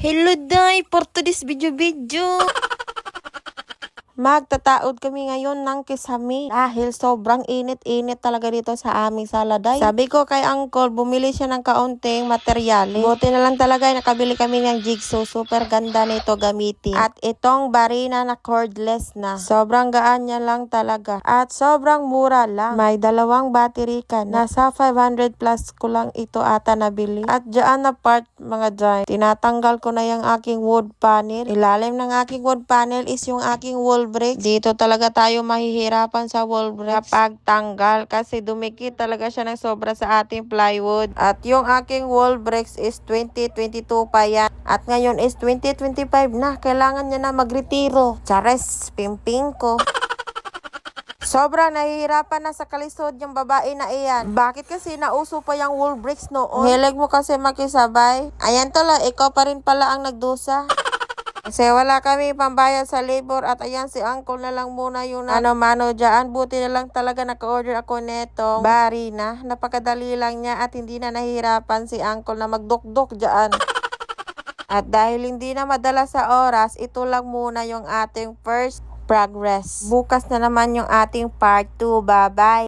Hello, Day! For today's video. Magtataod kami ngayon ng kisame dahil sobrang init-init talaga dito sa aming sala, Day. Sabi ko kay Uncle, bumili siya ng kaunting materyales. Buti na lang talaga, nakabili kami ng jigsaw. Super ganda nito gamitin. At itong barina na cordless na. Sobrang gaan niya lang talaga. At sobrang mura lang. May dalawang battery ka na. Nasa 500 plus ko lang ito ata nabili. At dyan na part, mga Day, tinatanggal ko na yung aking wood panel. Ilalim ng aking wood panel is yung aking wall bricks. Dito talaga tayo mahihirapan sa wall bricks kapag tanggal kasi dumikit talaga siya ng sobra sa ating plywood. At yung aking wall bricks is 2022 pa yan. At ngayon is 2025 na. Kailangan niya na magretiro. Chares, pimping ko. Sobrang nahihirapan na sa kalisod yung babae na iyan. Bakit kasi nauso pa yung wall bricks noon? Hilig mo kasi makisabay. Ayan tala, ikaw pa rin pala ang nagdusa. Kasi wala kami pambayad sa labor at ayan si Uncle na lang muna yung mano dyan. Buti na lang talaga naka-order ako neto. Barina, napakadali lang niya at hindi na nahihirapan si Uncle na magdukdok dyan. At dahil hindi na madala sa oras, ito lang muna yung ating first progress. Bukas na naman yung ating part 2. Bye-bye!